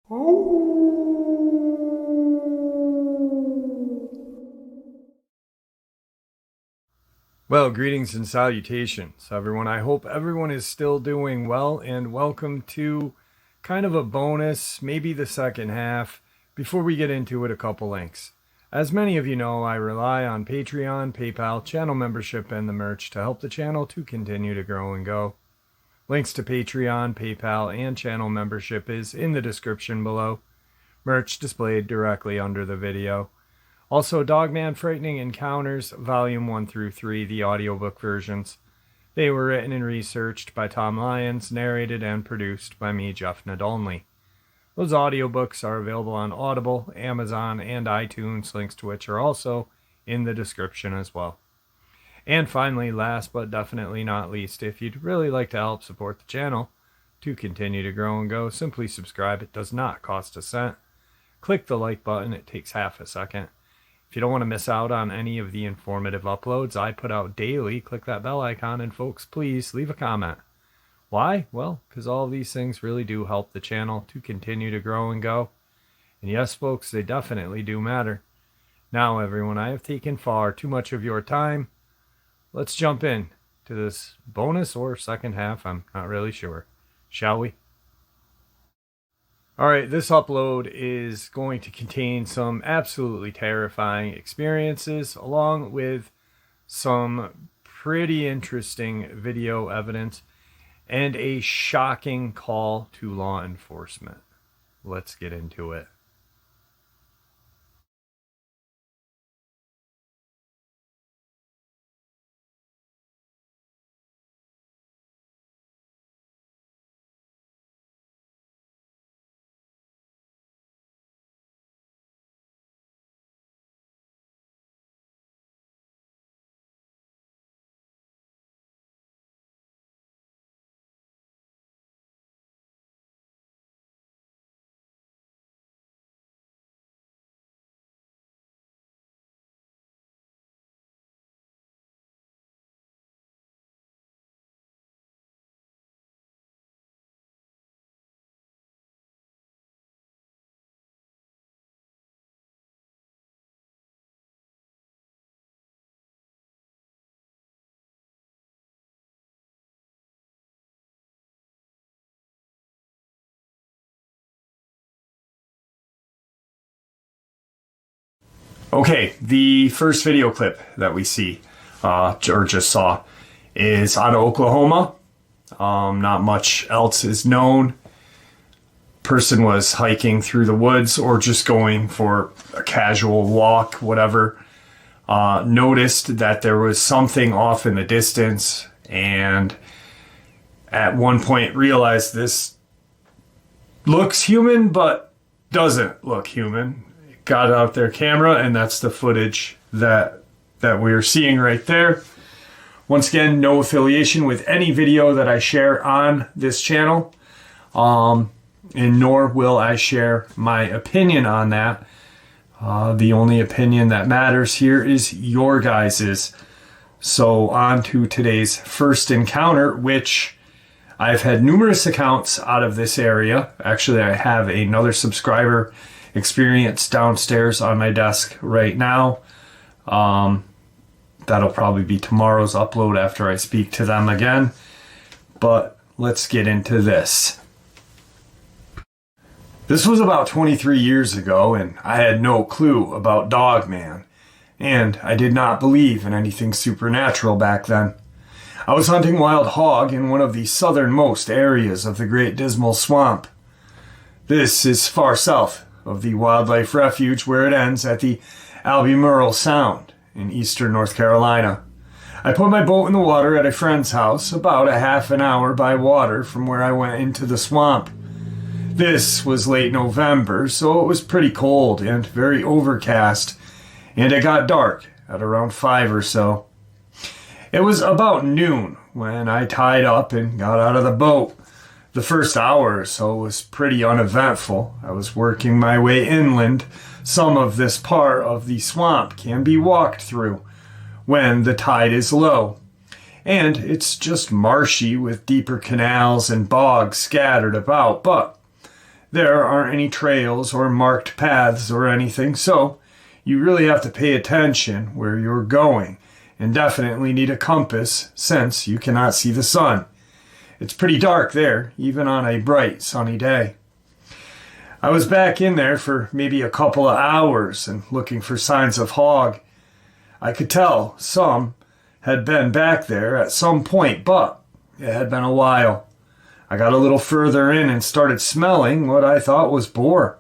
Well, greetings and salutations, everyone. I hope everyone is still doing well, and welcome to kind of a bonus, maybe the second half. Before we get into it, a couple links. As many of you know, I rely on Patreon, PayPal, channel membership, and the merch to help the channel to continue to grow and go. Links to Patreon, PayPal, and channel membership is in the description below. Merch displayed directly under the video. Also, Dogman Frightening Encounters, Volume 1 through 3, the audiobook versions. They were written and researched by Tom Lyons, narrated and produced by me, Jeff Nadolny. Those audiobooks are available on Audible, Amazon, and iTunes, links to which are also in the description as well. And finally, last but definitely not least, if you'd really like to help support the channel to continue to grow and go, simply subscribe. It does not cost a cent. Click the like button. It takes half a second. If you don't want to miss out on any of the informative uploads I put out daily, click that bell icon, and folks, please leave a comment. Why? Well, because all of these things really do help the channel to continue to grow and go. And yes, folks, they definitely do matter. Now, everyone, I have taken far too much of your time. Let's jump in to this bonus or second half, I'm not really sure. Shall we? Alright, this upload is going to contain some absolutely terrifying experiences along with some pretty interesting video evidence and a shocking call to law enforcement. Let's get into it. Okay, the first video clip that we see, or just saw, is out of Oklahoma. Not much else is known. Person was hiking through the woods or just going for a casual walk, whatever. Noticed that there was something off in the distance, and at one point realized this looks human but doesn't look human. Got out their camera, and that's the footage that we're seeing right there. Once again, no affiliation with any video that I share on this channel, and nor will I share my opinion on that. The only opinion that matters here is your guys's. So on to today's first encounter, which I've had numerous accounts out of this area. Actually, I have another subscriber experience downstairs on my desk right now. That'll probably be tomorrow's upload after I speak to them again. But let's get into this. This was about 23 years ago, and I had no clue about Dogman, and I did not believe in anything supernatural back then. I was hunting wild hog in one of the southernmost areas of the Great Dismal Swamp. This is far south of the wildlife refuge where it ends at the Albemarle Sound in eastern North Carolina. I put my boat in the water at a friend's house about a half an hour by water from where I went into the swamp. This was late November, so it was pretty cold and very overcast, and it got dark at around 5 or so. It was about noon when I tied up and got out of the boat. The first hour or so was pretty uneventful. I was working my way inland. Some of this part of the swamp can be walked through when the tide is low, and it's just marshy with deeper canals and bogs scattered about, but there aren't any trails or marked paths or anything, so you really have to pay attention where you're going and definitely need a compass since you cannot see the sun. It's pretty dark there, even on a bright sunny day. I was back in there for maybe a couple of hours and looking for signs of hog. I could tell some had been back there at some point, but it had been a while. I got a little further in and started smelling what I thought was boar.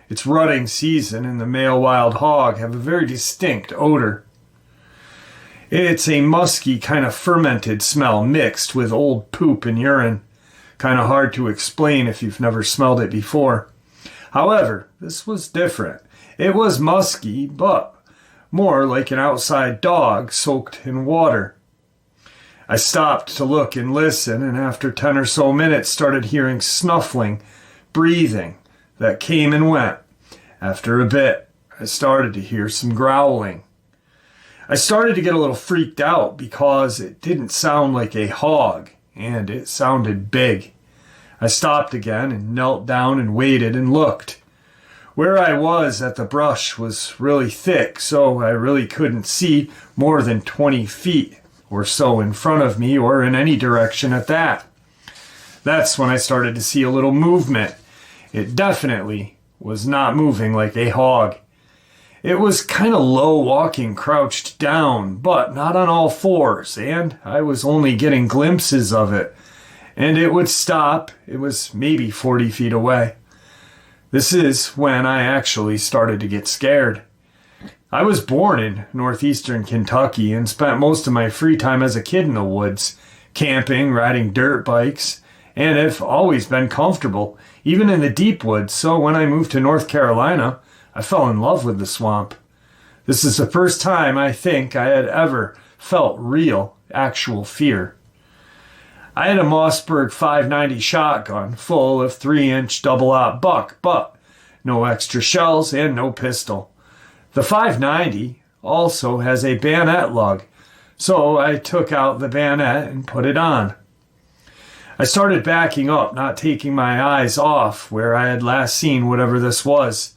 It's rutting season and the male wild hog have a very distinct odor. It's a musky kind of fermented smell mixed with old poop and urine. Kind of hard to explain if you've never smelled it before. However, this was different. It was musky, but more like an outside dog soaked in water. I stopped to look and listen, and after 10 or so minutes started hearing snuffling, breathing that came and went. After a bit, I started to hear some growling. I started to get a little freaked out because it didn't sound like a hog, and it sounded big. I stopped again and knelt down and waited and looked. Where I was at the brush was really thick, so I really couldn't see more than 20 feet or so in front of me or in any direction at that. That's when I started to see a little movement. It definitely was not moving like a hog. It was kind of low walking, crouched down, but not on all fours, and I was only getting glimpses of it. And it would stop. It was maybe 40 feet away. This is when I actually started to get scared. I was born in northeastern Kentucky and spent most of my free time as a kid in the woods, camping, riding dirt bikes, and have always been comfortable, even in the deep woods. So when I moved to North Carolina, I fell in love with the swamp. This is the first time I think I had ever felt real, actual fear. I had a Mossberg 590 shotgun full of 3-inch double-aught buck, but no extra shells and no pistol. The 590 also has a bayonet lug, so I took out the bayonet and put it on. I started backing up, not taking my eyes off where I had last seen whatever this was.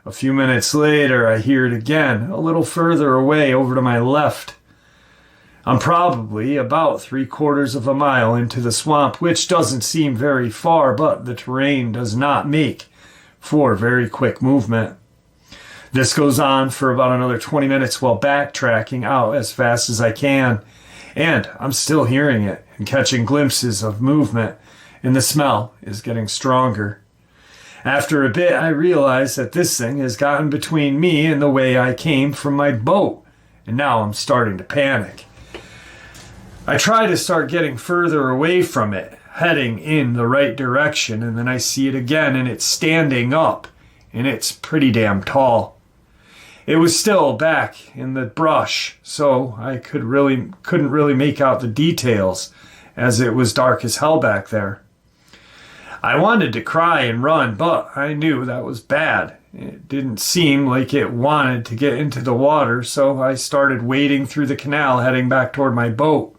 A few minutes later, I hear it again, a little further away over to my left. I'm probably about 3/4 of a mile into the swamp, which doesn't seem very far, but the terrain does not make for very quick movement. This goes on for about another 20 minutes while backtracking out as fast as I can, and I'm still hearing it and catching glimpses of movement, and the smell is getting stronger. After a bit, I realize that this thing has gotten between me and the way I came from my boat, and now I'm starting to panic. I try to start getting further away from it, heading in the right direction, and then I see it again, and it's standing up, and it's pretty damn tall. It was still back in the brush, so I couldn't really make out the details, as it was dark as hell back there. I wanted to cry and run, but I knew that was bad. It didn't seem like it wanted to get into the water, so I started wading through the canal, heading back toward my boat.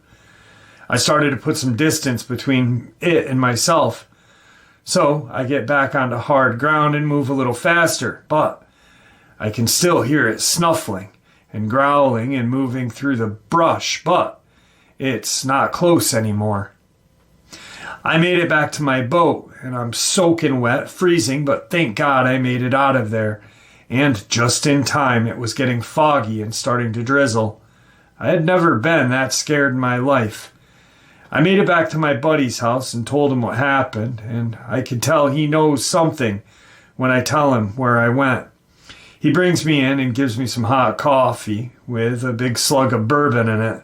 I started to put some distance between it and myself, so I get back onto hard ground and move a little faster, but I can still hear it snuffling and growling and moving through the brush, but it's not close anymore. I made it back to my boat, and I'm soaking wet, freezing, but thank God I made it out of there. And just in time, it was getting foggy and starting to drizzle. I had never been that scared in my life. I made it back to my buddy's house and told him what happened, and I could tell he knows something when I tell him where I went. He brings me in and gives me some hot coffee with a big slug of bourbon in it.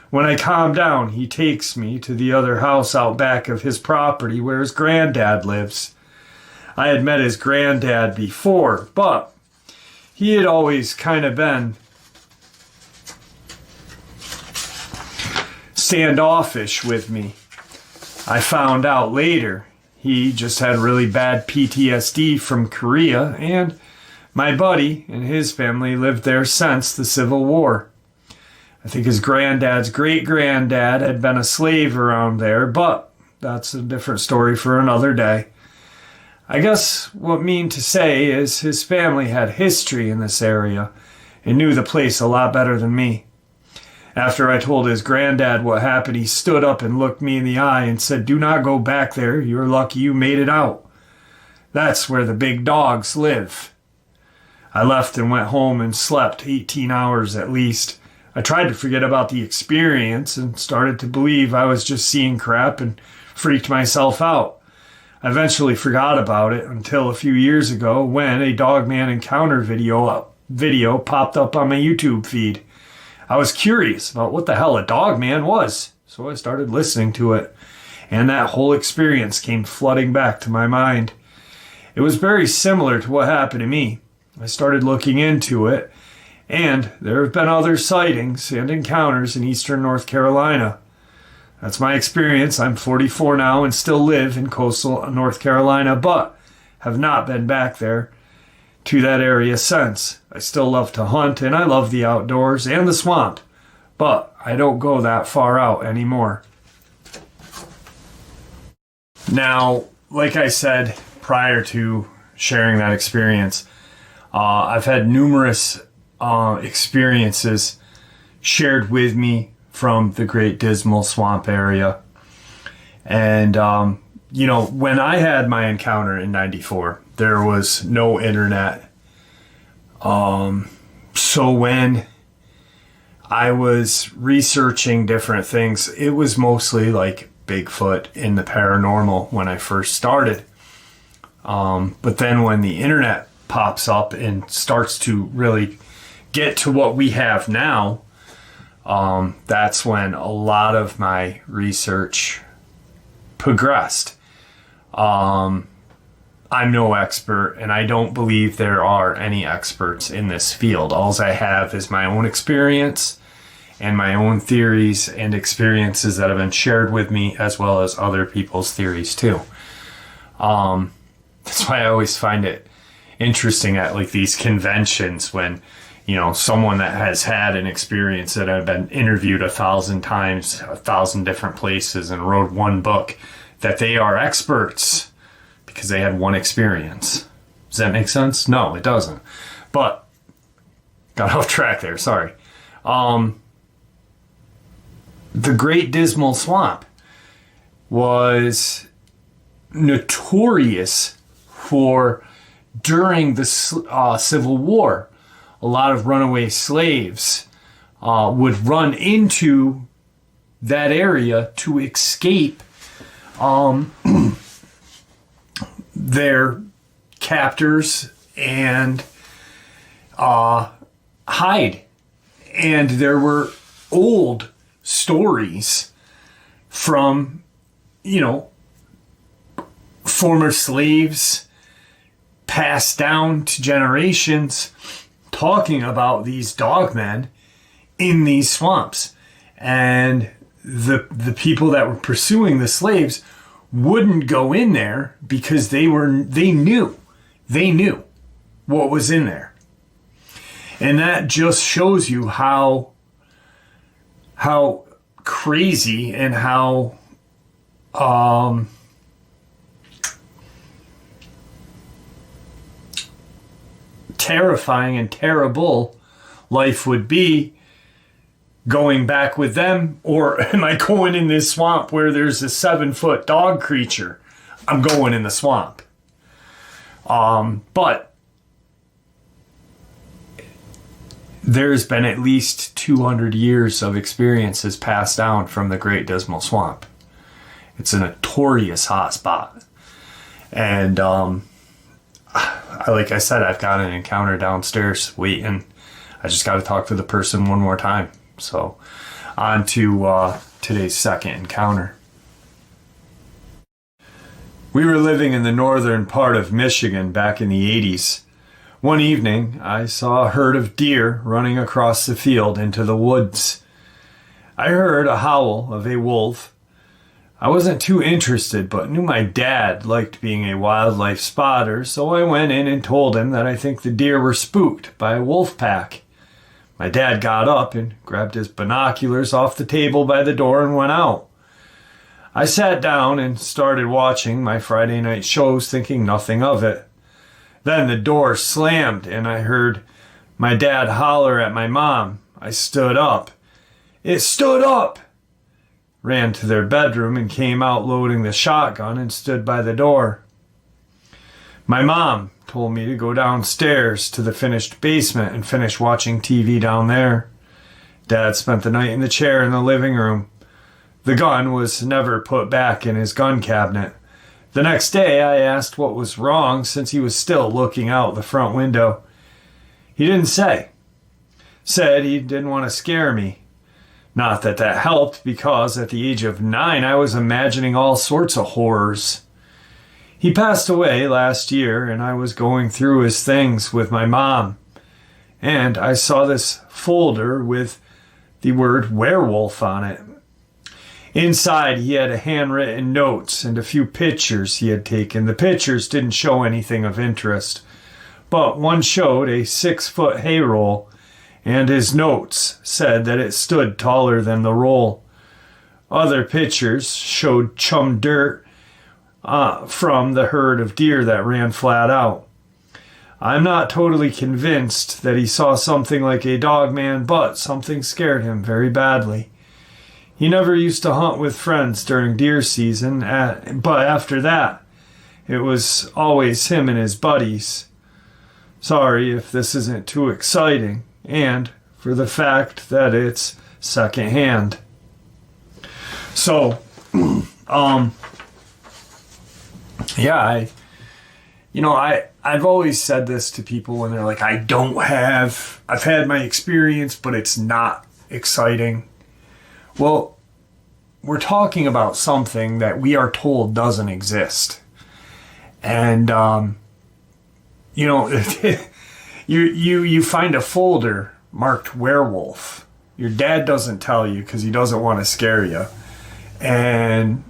When I calm down, he takes me to the other house out back of his property where his granddad lives. I had met his granddad before, but he had always kind of been standoffish with me. I found out later he just had really bad PTSD from Korea, and my buddy and his family lived there since the Civil War. I think his granddad's great-granddad had been a slave around there, but that's a different story for another day. I guess what I mean to say is his family had history in this area and knew the place a lot better than me. After I told his granddad what happened, he stood up and looked me in the eye and said, "Do not go back there. You're lucky you made it out. That's where the big dogs live." I left and went home and slept 18 hours at least. I tried to forget about the experience and started to believe I was just seeing crap and freaked myself out. I eventually forgot about it until a few years ago when a Dogman encounter video popped up on my YouTube feed. I was curious about what the hell a Dogman was, so I started listening to it, and that whole experience came flooding back to my mind. It was very similar to what happened to me. I started looking into it, and there have been other sightings and encounters in eastern North Carolina. That's my experience. I'm 44 now and still live in coastal North Carolina, but have not been back there to that area since. I still love to hunt, and I love the outdoors and the swamp, but I don't go that far out anymore. Now, like I said prior to sharing that experience, I've had numerous experiences shared with me from the Great Dismal Swamp area. And, when I had my encounter in '94, there was no internet. So when I was researching different things, it was mostly like Bigfoot in the paranormal when I first started. But then when the internet pops up and starts to really get to what we have now, that's when a lot of my research progressed. I'm no expert, and I don't believe there are any experts in this field. All I have is my own experience and my own theories and experiences that have been shared with me, as well as other people's theories too. That's why I always find it interesting at like these conventions when, someone that has had an experience that I've been interviewed 1,000 times, 1,000 different places, and wrote one book, that they are experts because they had one experience. Does that make sense? No, it doesn't. But got off track there. Sorry. The Great Dismal Swamp was notorious for, during the Civil War, a lot of runaway slaves would run into that area to escape their captors and hide. And there were old stories from, former slaves passed down to generations talking about these dogmen in these swamps. And the people that were pursuing the slaves wouldn't go in there because they knew what was in there. And that just shows you how crazy and how terrifying and terrible life would be going back with them. Or am I going in this swamp where there's a 7-foot dog creature? I'm going in the swamp. But there's been at least 200 years of experiences passed down from the Great Dismal Swamp. It's a notorious hot spot. And like I said, I've got an encounter downstairs waiting. I just got to talk to the person one more time. So on to today's second encounter. We were living in the northern part of Michigan back in the 80s. One evening, I saw a herd of deer running across the field into the woods. I heard a howl of a wolf. I wasn't too interested, but knew my dad liked being a wildlife spotter, so I went in and told him that I think the deer were spooked by a wolf pack. My dad got up and grabbed his binoculars off the table by the door and went out. I sat down and started watching my Friday night shows, thinking nothing of it. Then the door slammed and I heard my dad holler at my mom. I stood up. It stood up! Ran to their bedroom and came out loading the shotgun and stood by the door. My mom told me to go downstairs to the finished basement and finish watching TV down there. Dad spent the night in the chair in the living room. The gun was never put back in his gun cabinet. The next day I asked what was wrong since he was still looking out the front window. He didn't say. Said he didn't want to scare me. Not that that helped, because at the age of 9 I was imagining all sorts of horrors. He passed away last year and I was going through his things with my mom. And I saw this folder with the word werewolf on it. Inside he had handwritten notes and a few pictures he had taken. The pictures didn't show anything of interest, but one showed a 6-foot hay roll, and his notes said that it stood taller than the roll. Other pictures showed chum dirt from the herd of deer that ran flat out. I'm not totally convinced that he saw something like a dogman, but something scared him very badly. He never used to hunt with friends during deer season, but after that, it was always him and his buddies. Sorry if this isn't too exciting, and for the fact that it's secondhand. So, yeah, I've always said this to people when they're like, I've had my experience, but it's not exciting. Well, we're talking about something that we are told doesn't exist. And, you find a folder marked werewolf. Your dad doesn't tell you because he doesn't want to scare you. And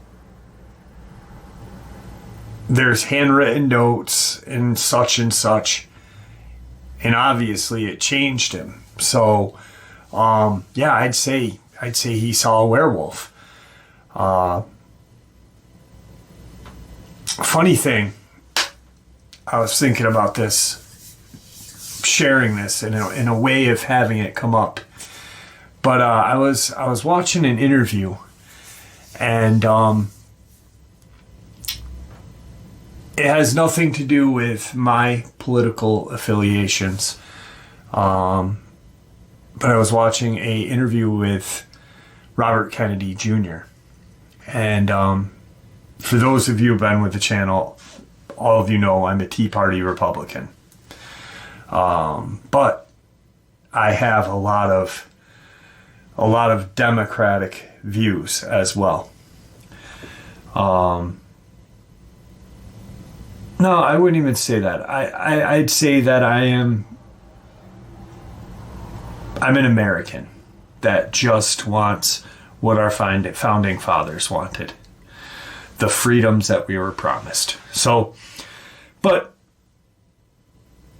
there's handwritten notes and such. And obviously it changed him. So, I'd say he saw a werewolf. Funny thing, I was thinking about this, sharing this in a way of having it come up. But I was watching an interview, and it has nothing to do with my political affiliations. But I was watching a interview with Robert Kennedy Jr. And for those of you who've been with the channel, all of you know I'm a Tea Party Republican. But I have a lot of Democratic views as well. No, I wouldn't even say that. I'd say that I'm an American that just wants what our founding fathers wanted. The freedoms that we were promised. So, but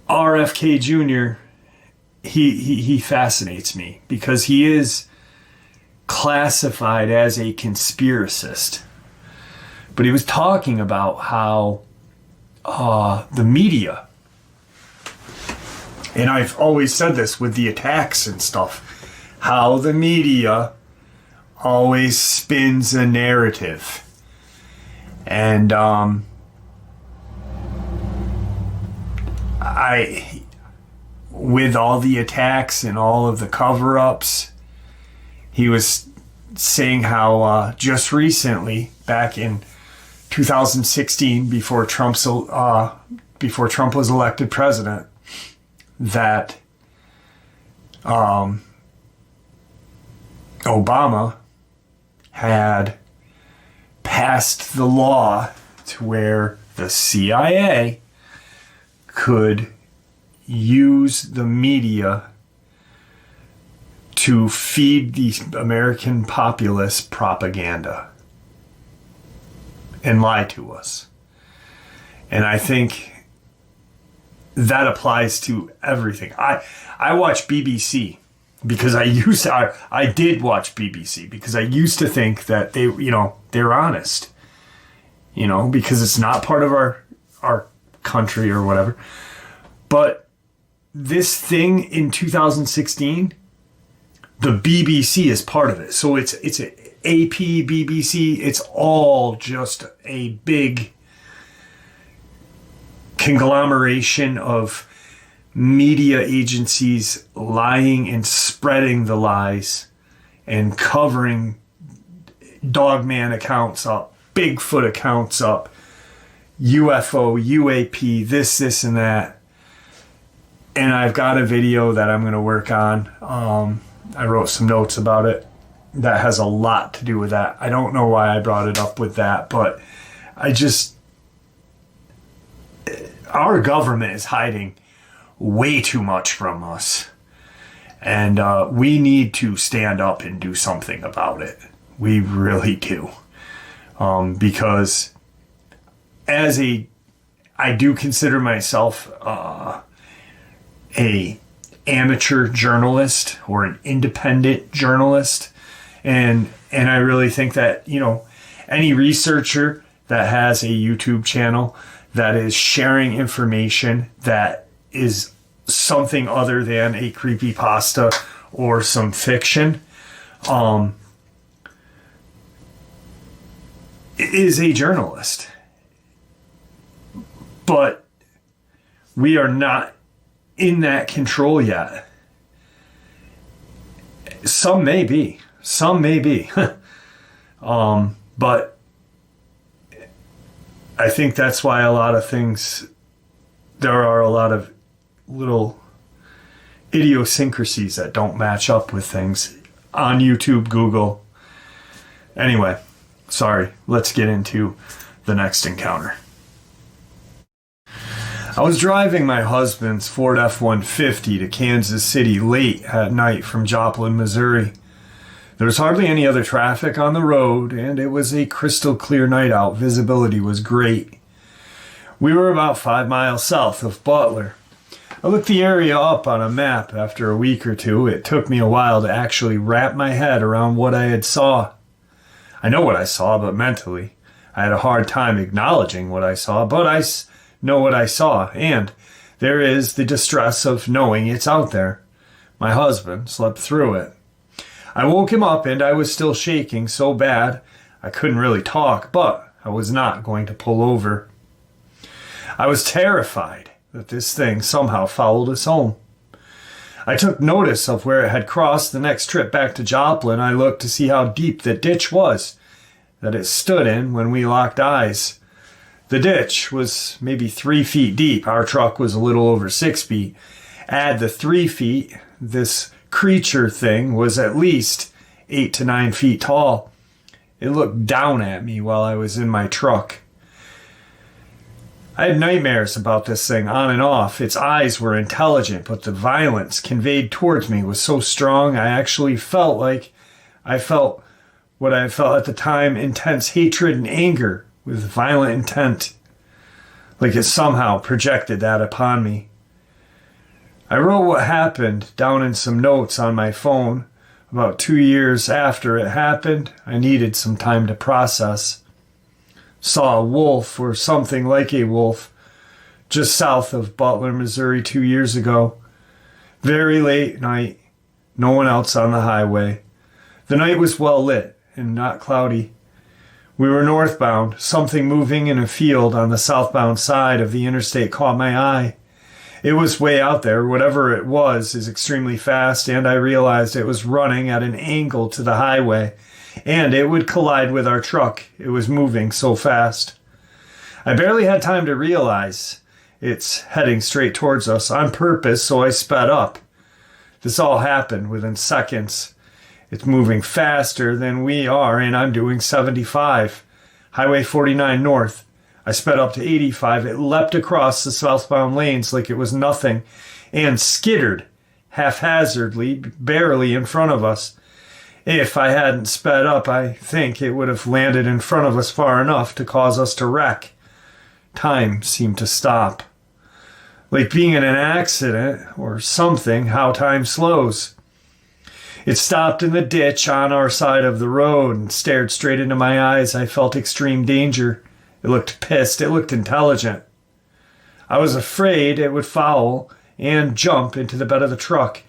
RFK Jr., he fascinates me because he is classified as a conspiracist. But he was talking about how the media, and I've always said this with the attacks and stuff, how the media always spins a narrative. And with all the attacks and all of the cover-ups, he was saying how just recently, back in 2016, before Trump was elected president, that Obama had passed the law to where the CIA could use the media to feed the American populace propaganda and lie to us. And I think that applies to everything. I watch BBC because I did watch BBC because I used to think that they're honest, because it's not part of our country or whatever. But this thing in 2016, the BBC is part of it. So it's AP, BBC, it's all just a big conglomeration of media agencies lying and spreading the lies and covering Dogman accounts up, Bigfoot accounts up, UFO, UAP, this and that. And I've got a video that I'm going to work on. I wrote some notes about it that has a lot to do with that. I don't know why I brought it up with that, but our government is hiding way too much from us. And we need to stand up and do something about it. We really do. Because I do consider myself a amateur journalist or an independent journalist. And I really think that, any researcher that has a YouTube channel that is sharing information that is something other than a creepypasta or some fiction, is a journalist. But we are not in that control yet. Some may be. But I think that's why there are a lot of little idiosyncrasies that don't match up with things on YouTube, Google. Anyway, sorry, let's get into the next encounter. I was driving my husband's Ford F-150 to Kansas City late at night from Joplin, Missouri. There was hardly any other traffic on the road, and it was a crystal clear night out. Visibility was great. We were about 5 miles south of Butler. I looked the area up on a map after a week or two. It took me a while to actually wrap my head around what I had saw. I know what I saw, but mentally, I had a hard time acknowledging what I saw, but I know what I saw, and there is the distress of knowing it's out there. My husband slept through it. I woke him up and I was still shaking so bad I couldn't really talk, but I was not going to pull over. I was terrified that this thing somehow followed us home. I took notice of where it had crossed. The next trip back to Joplin, I looked to see how deep the ditch was that it stood in when we locked eyes. The ditch was maybe 3 feet deep. Our truck was a little over 6 feet. Add the 3 feet, this creature thing was at least 8 to 9 feet tall. It looked down at me while I was in my truck. I had nightmares about this thing on and off. Its eyes were intelligent, but the violence conveyed towards me was so strong I actually felt like I felt what I felt at the time, intense hatred and anger with violent intent. Like it somehow projected that upon me. I wrote what happened down in some notes on my phone. About 2 years after it happened, I needed some time to process. Saw a wolf or something like a wolf just south of Butler, Missouri 2 years ago. Very late night, no one else on the highway. The night was well lit and not cloudy. We were northbound. Something moving in a field on the southbound side of the interstate caught my eye. It was way out there. Whatever it was is extremely fast, and I realized it was running at an angle to the highway, and it would collide with our truck. It was moving so fast. I barely had time to realize it's heading straight towards us on purpose, so I sped up. This all happened within seconds. It's moving faster than we are, and I'm doing 75. Highway 49 north. I sped up to 85. It leapt across the southbound lanes like it was nothing and skittered haphazardly, barely in front of us. If I hadn't sped up, I think it would have landed in front of us far enough to cause us to wreck. Time seemed to stop. Like being in an accident or something, how time slows. It stopped in the ditch on our side of the road and stared straight into my eyes. I felt extreme danger. It looked pissed. It looked intelligent. I was afraid it would foul and jump into the bed of the truck.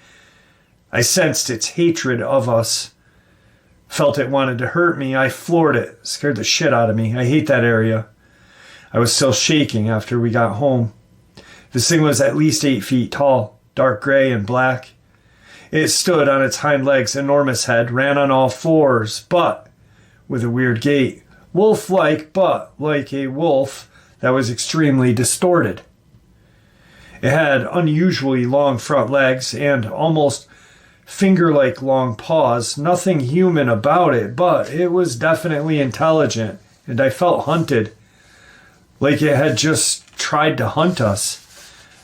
I sensed its hatred of us. Felt it wanted to hurt me. I floored it. Scared the shit out of me. I hate that area. I was still shaking after we got home. This thing was at least 8 feet tall, dark gray and black. It stood on its hind legs, enormous head, ran on all fours, but with a weird gait. Wolf-like, but like a wolf that was extremely distorted. It had unusually long front legs and almost finger-like long paws. Nothing human about it, but it was definitely intelligent, and I felt hunted, like it had just tried to hunt us.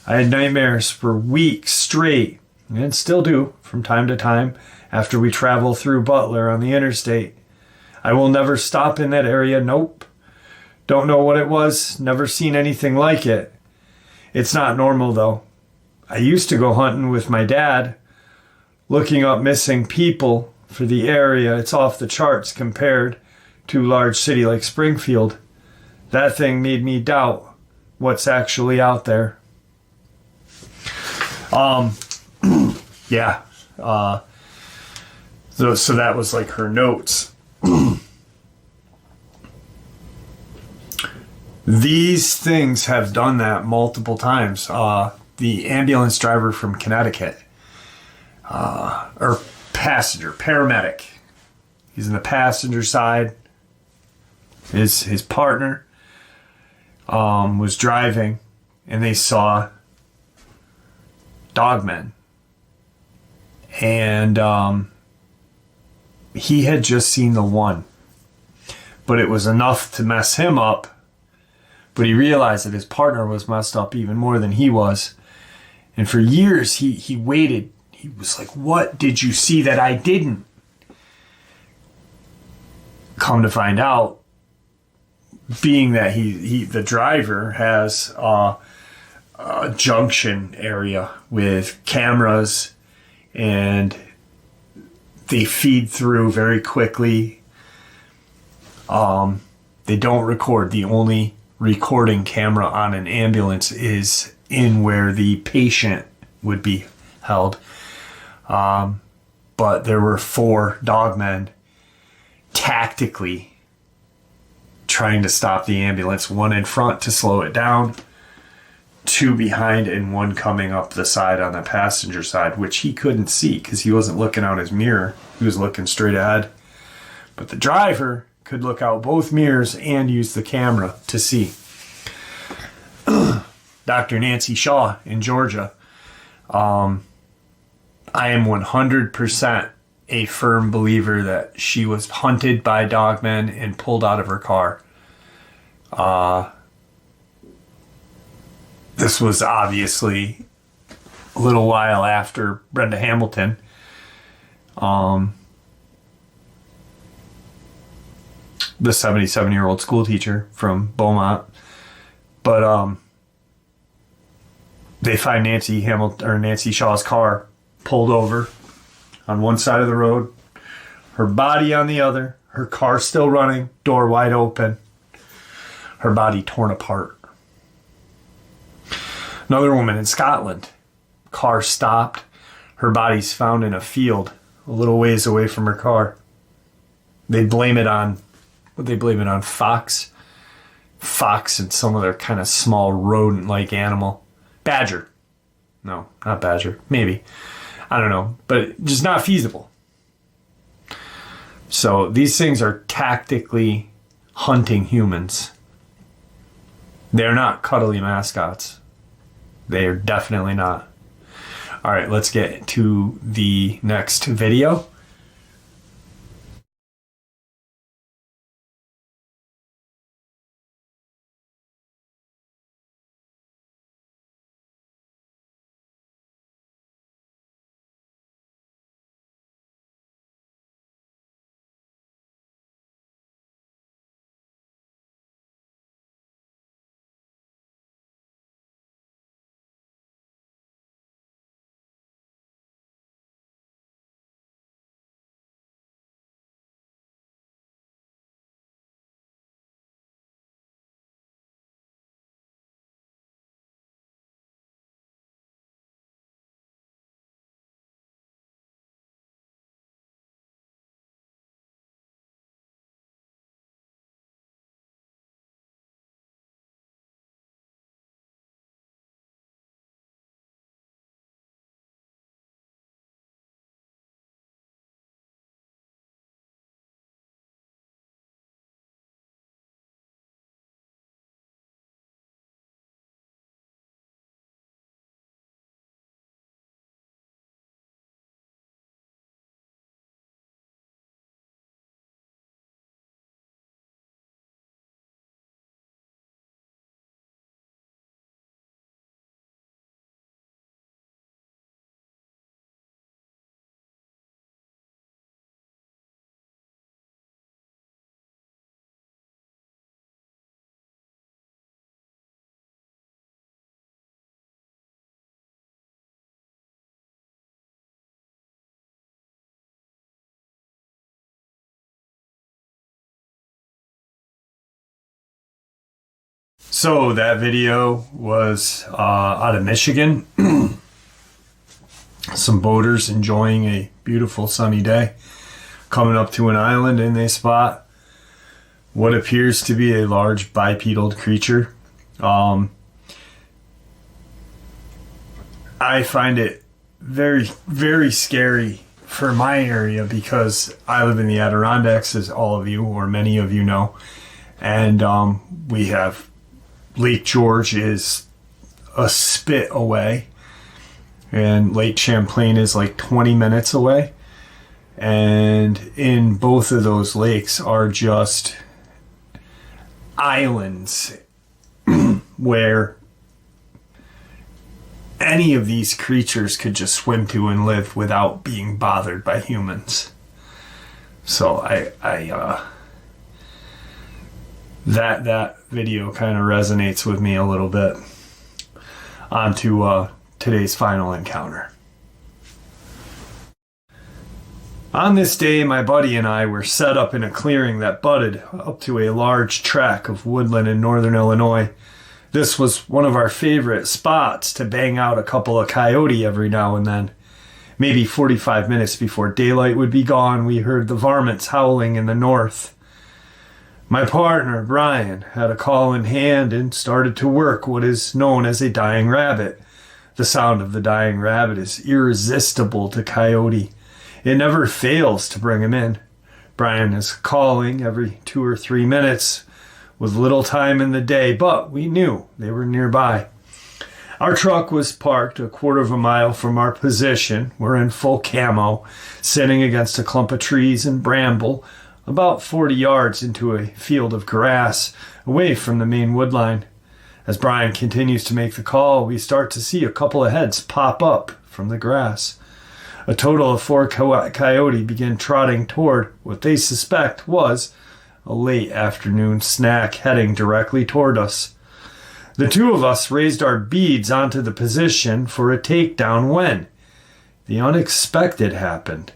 I had nightmares for weeks straight, and still do from time to time after we travel through Butler on the interstate. I will never stop in that area. Nope. Don't know what it was. Never seen anything like it. It's not normal, though. I used to go hunting with my dad, looking up missing people for the area. It's off the charts compared to a large city like Springfield. That thing made me doubt what's actually out there. Yeah. So that was like her notes. These things have done that multiple times. The ambulance driver from Connecticut, or paramedic. He's in the passenger side. His partner was driving, and they saw Dogman. And he had just seen the one. But it was enough to mess him up. But he realized that his partner was messed up even more than he was. And for years, he waited. He was like, what did you see that I didn't? Come to find out, being that the driver has a junction area with cameras, and they feed through very quickly. They don't record. The only recording camera on an ambulance is in where the patient would be held. But there were 4 dogmen tactically trying to stop the ambulance, 1 in front to slow it down, 2 behind, and 1 coming up the side on the passenger side, which he couldn't see because he wasn't looking out his mirror. He was looking straight ahead. But the driver could look out both mirrors and use the camera to see. Dr. Nancy Shaw in Georgia. I am 100% a firm believer that she was hunted by dogmen and pulled out of her car. This was obviously a little while after Brenda Hamilton. The 77-year-old school teacher from Beaumont. But they find Nancy Shaw's car pulled over on one side of the road, her body on the other, her car still running, door wide open, her body torn apart. Another woman in Scotland, car stopped, her body's found in a field a little ways away from her car. They blame it on, fox and some other kind of small rodent-like animal. Badger. No, not badger. Maybe. I don't know. But just not feasible. So these things are tactically hunting humans. They're not cuddly mascots. They are definitely not. All right, let's get to the next video. So that video was out of Michigan. Some boaters enjoying a beautiful sunny day, coming up to an island, and they spot what appears to be a large bipedal creature. I find it very, very scary for my area because I live in the Adirondacks, as all of you or many of you know, and we have Lake George is a spit away, and Lake Champlain is like 20 minutes away. And in both of those lakes are just islands where any of these creatures could just swim to and live without being bothered by humans. So that video kind of resonates with me a little bit. On to today's final encounter. On this day, my buddy and I were set up in a clearing that butted up to a large tract of woodland in northern Illinois. This was one of our favorite spots to bang out a couple of coyote every now and then. Maybe 45 minutes before daylight would be gone, we heard the varmints howling in the north. My partner, Brian, had a call in hand and started to work what is known as a dying rabbit. The sound of the dying rabbit is irresistible to coyote. It never fails to bring him in. Brian is calling every 2 or 3 minutes with little time in the day, but we knew they were nearby. Our truck was parked a quarter of a mile from our position. We're in full camo, sitting against a clump of trees and bramble, about 40 yards into a field of grass, away from the main wood line. As Brian continues to make the call, we start to see a couple of heads pop up from the grass. A total of 4 coyote begin trotting toward what they suspect was a late afternoon snack heading directly toward us. The two of us raised our beads onto the position for a takedown when the unexpected happened.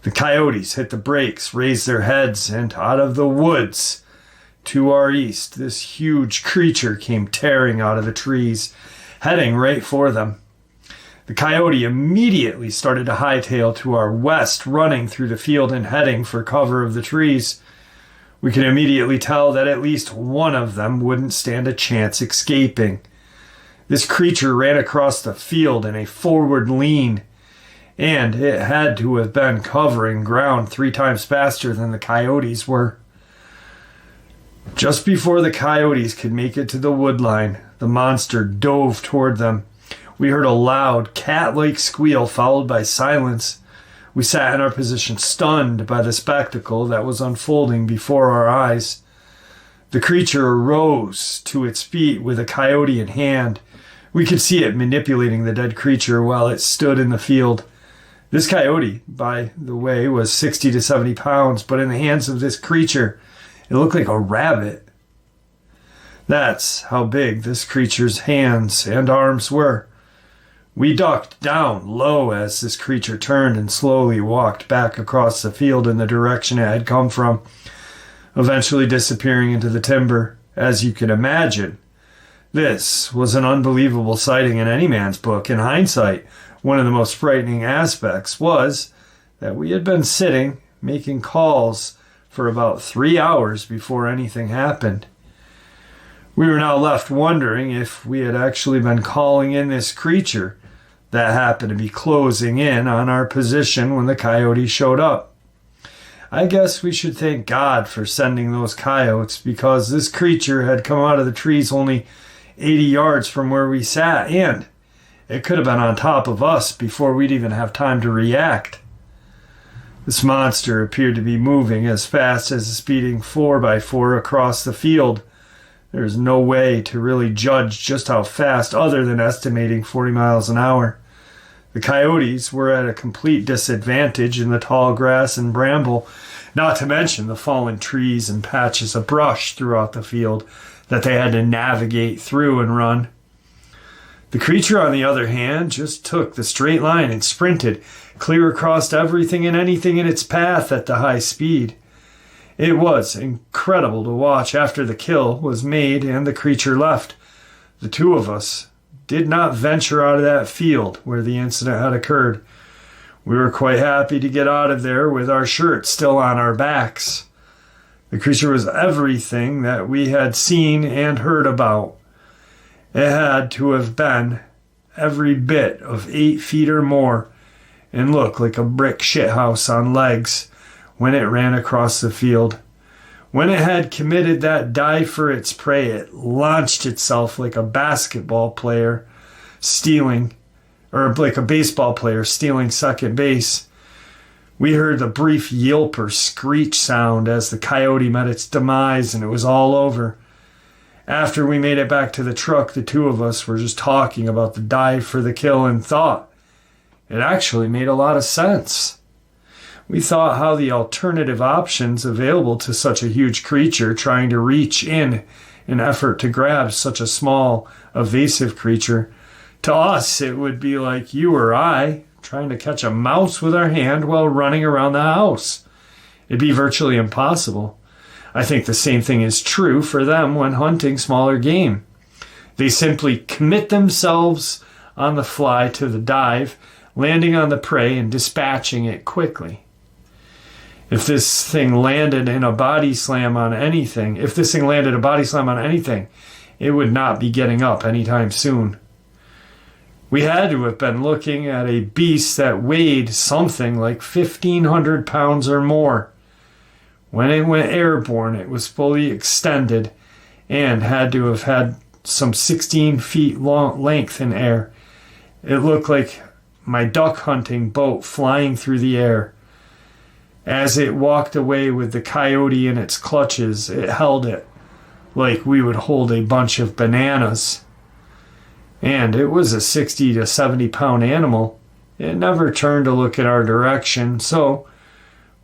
The coyotes hit the brakes, raised their heads, and out of the woods to our east, this huge creature came tearing out of the trees, heading right for them. The coyote immediately started to hightail to our west, running through the field and heading for cover of the trees. We could immediately tell that at least one of them wouldn't stand a chance escaping. This creature ran across the field in a forward lean, and it had to have been covering ground 3 times faster than the coyotes were. Just before the coyotes could make it to the wood line, the monster dove toward them. We heard a loud, cat-like squeal followed by silence. We sat in our position, stunned by the spectacle that was unfolding before our eyes. The creature arose to its feet with a coyote in hand. We could see it manipulating the dead creature while it stood in the field. This coyote, by the way, was 60 to 70 pounds, but in the hands of this creature, it looked like a rabbit. That's how big this creature's hands and arms were. We ducked down low as this creature turned and slowly walked back across the field in the direction it had come from, eventually disappearing into the timber. As you can imagine, this was an unbelievable sighting in any man's book. In hindsight, one of the most frightening aspects was that we had been sitting, making calls for about 3 hours before anything happened. We were now left wondering if we had actually been calling in this creature that happened to be closing in on our position when the coyotes showed up. I guess we should thank God for sending those coyotes, because this creature had come out of the trees only 80 yards from where we sat, and it could have been on top of us before we'd even have time to react. This monster appeared to be moving as fast as a speeding 4x4 across the field. There's no way to really judge just how fast other than estimating 40 miles an hour. The coyotes were at a complete disadvantage in the tall grass and bramble, not to mention the fallen trees and patches of brush throughout the field that they had to navigate through and run. The creature, on the other hand, just took the straight line and sprinted clear across everything and anything in its path at the high speed. It was incredible to watch after the kill was made and the creature left. The two of us did not venture out of that field where the incident had occurred. We were quite happy to get out of there with our shirts still on our backs. The creature was everything that we had seen and heard about. It had to have been every bit of 8 feet or more and looked like a brick shithouse on legs when it ran across the field. When it had committed that dive for its prey, it launched itself like a basketball player stealing, or like a baseball player stealing second base. We heard the brief yelp or screech sound as the coyote met its demise, and it was all over. After we made it back to the truck, the two of us were just talking about the dive for the kill and thought it actually made a lot of sense. We thought how the alternative options available to such a huge creature trying to reach in an effort to grab such a small, evasive creature. To us, it would be like you or I trying to catch a mouse with our hand while running around the house. It'd be virtually impossible. I think the same thing is true for them when hunting smaller game. They simply commit themselves on the fly to the dive, landing on the prey and dispatching it quickly. If this thing landed a body slam on anything, it would not be getting up anytime soon. We had to have been looking at a beast that weighed something like 1,500 pounds or more. When it went airborne, it was fully extended and had to have had some 16 feet long length in air. It looked like my duck hunting boat flying through the air. As it walked away with the coyote in its clutches, it held it like we would hold a bunch of bananas. And it was a 60 to 70 pound animal. It never turned to look in our direction, so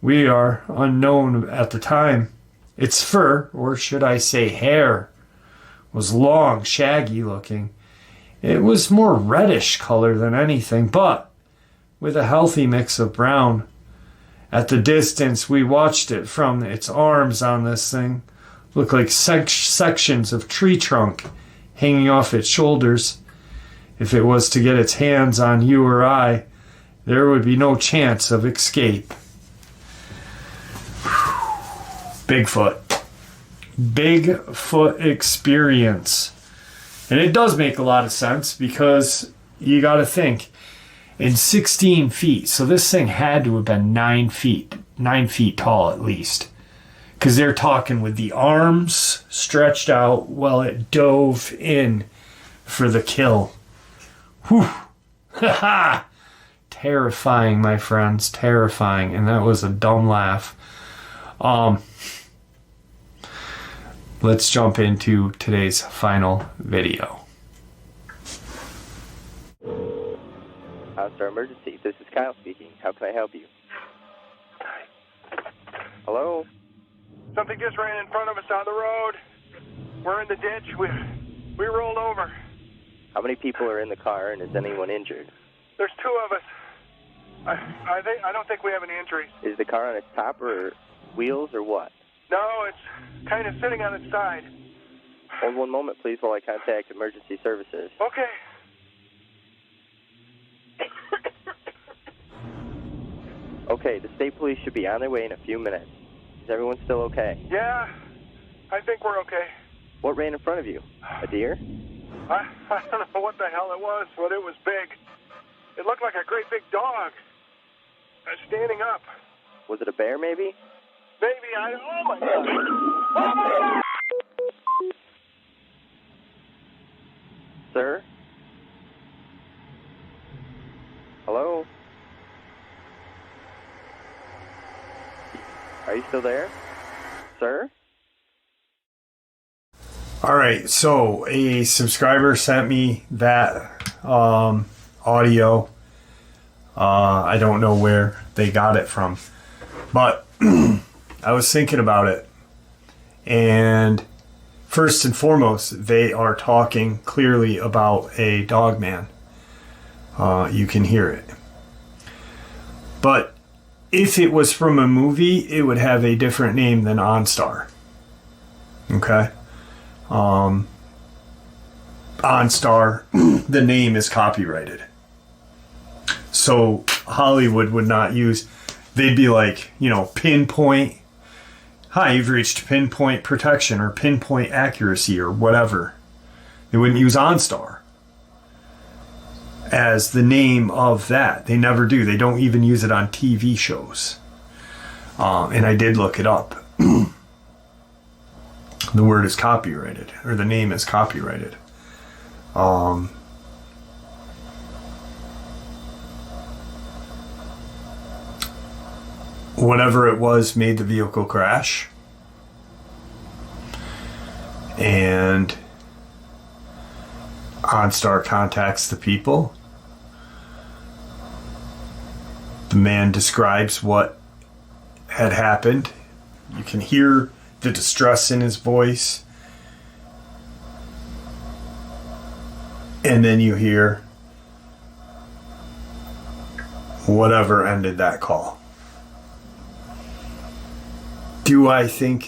we are unknown at the time. Its fur, or should I say hair, was long, shaggy looking. It was more reddish color than anything, but with a healthy mix of brown. At the distance, we watched it from its arms on this thing. Looked like sections of tree trunk hanging off its shoulders. If it was to get its hands on you or I, there would be no chance of escape. Bigfoot. Bigfoot experience. And it does make a lot of sense because you got to think. In 16 feet, so this thing had to have been 9 feet tall at least. Because they're talking with the arms stretched out while it dove in for the kill. Whew. Ha ha! Terrifying, my friends, terrifying. And that was a dumb laugh. Let's jump into today's final video. OnStar Emergency. This is Kyle speaking. How can I help you? Hello? Something just ran in front of us on the road. We're in the ditch. We rolled over. How many people are in the car, and is anyone injured? There's 2 of us. I don't think we have any injuries. Is the car on its top or wheels or what? No, it's kind of sitting on its side. Hold one moment, please, while I contact emergency services. Okay. Okay, the state police should be on their way in a few minutes. Is everyone still okay? Yeah, I think we're okay. What ran in front of you? A deer? I don't know what the hell it was, but it was big. It looked like a great big dog. Standing up. Was it a bear, maybe? Maybe. Oh, my God. Oh, my God! Sir? Hello? Are you still there? Sir? All right, so a subscriber sent me that audio. I don't know where they got it from, but I was thinking about it. And first and foremost, they are talking clearly about a Dogman. You can hear it. But if it was from a movie, it would have a different name than OnStar. Okay? OnStar, the name is copyrighted. So Hollywood would not use, they'd be like, pinpoint, hi, you've reached pinpoint protection or pinpoint accuracy or whatever. They wouldn't use OnStar as the name of that. They never do. They don't even use it on TV shows. And I did look it up. The word is copyrighted, or the name is copyrighted. Whatever it was made the vehicle crash. And OnStar contacts the people. The man describes what had happened. You can hear the distress in his voice. And then you hear whatever ended that call. Do I feel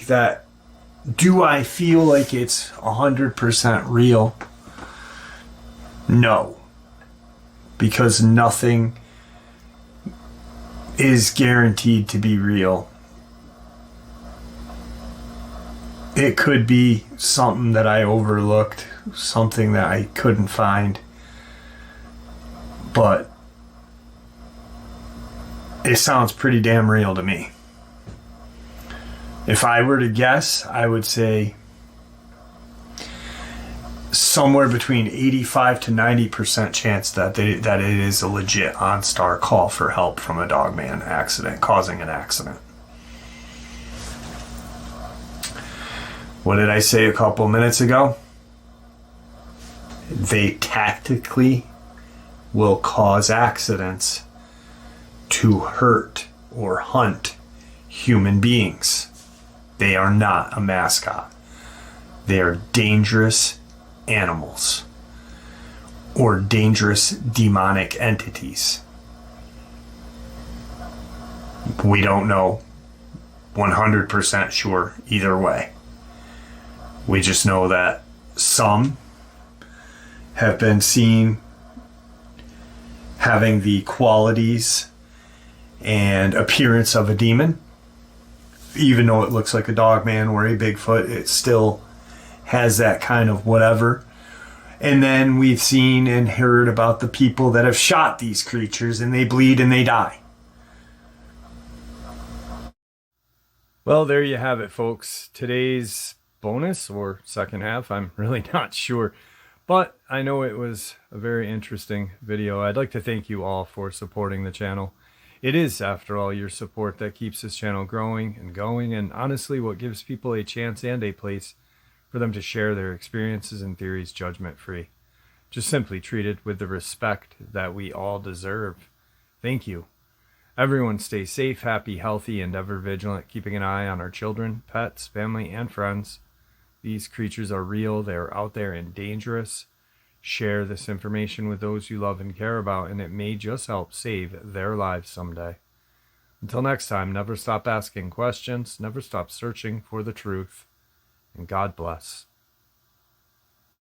like it's 100% real? No. Because nothing is guaranteed to be real. It could be something that I overlooked, something that I couldn't find. But it sounds pretty damn real to me. If I were to guess, I would say somewhere between 85 to 90% chance that it is a legit OnStar call for help from a Dogman accident, causing an accident. What did I say a couple minutes ago? They tactically will cause accidents to hurt or hunt human beings. They are not a mascot. They are dangerous animals or dangerous demonic entities. We don't know 100% sure either way. We just know that some have been seen having the qualities and appearance of a demon. Even though it looks like a Dogman or a Bigfoot, it still has that kind of whatever. And then we've seen and heard about the people that have shot these creatures and they bleed and they die. Well, there you have it, folks. Today's bonus or second half, I'm really not sure. But I know it was a very interesting video. I'd like to thank you all for supporting the channel. It is, after all, your support that keeps this channel growing and going, and honestly what gives people a chance and a place for them to share their experiences and theories judgment-free. Just simply treated with the respect that we all deserve. Thank you. Everyone stay safe, happy, healthy, and ever vigilant, keeping an eye on our children, pets, family, and friends. These creatures are real, they are out there and dangerous. Share this information with those you love and care about, and it may just help save their lives someday. Until next time, never stop asking questions, never stop searching for the truth, and God bless.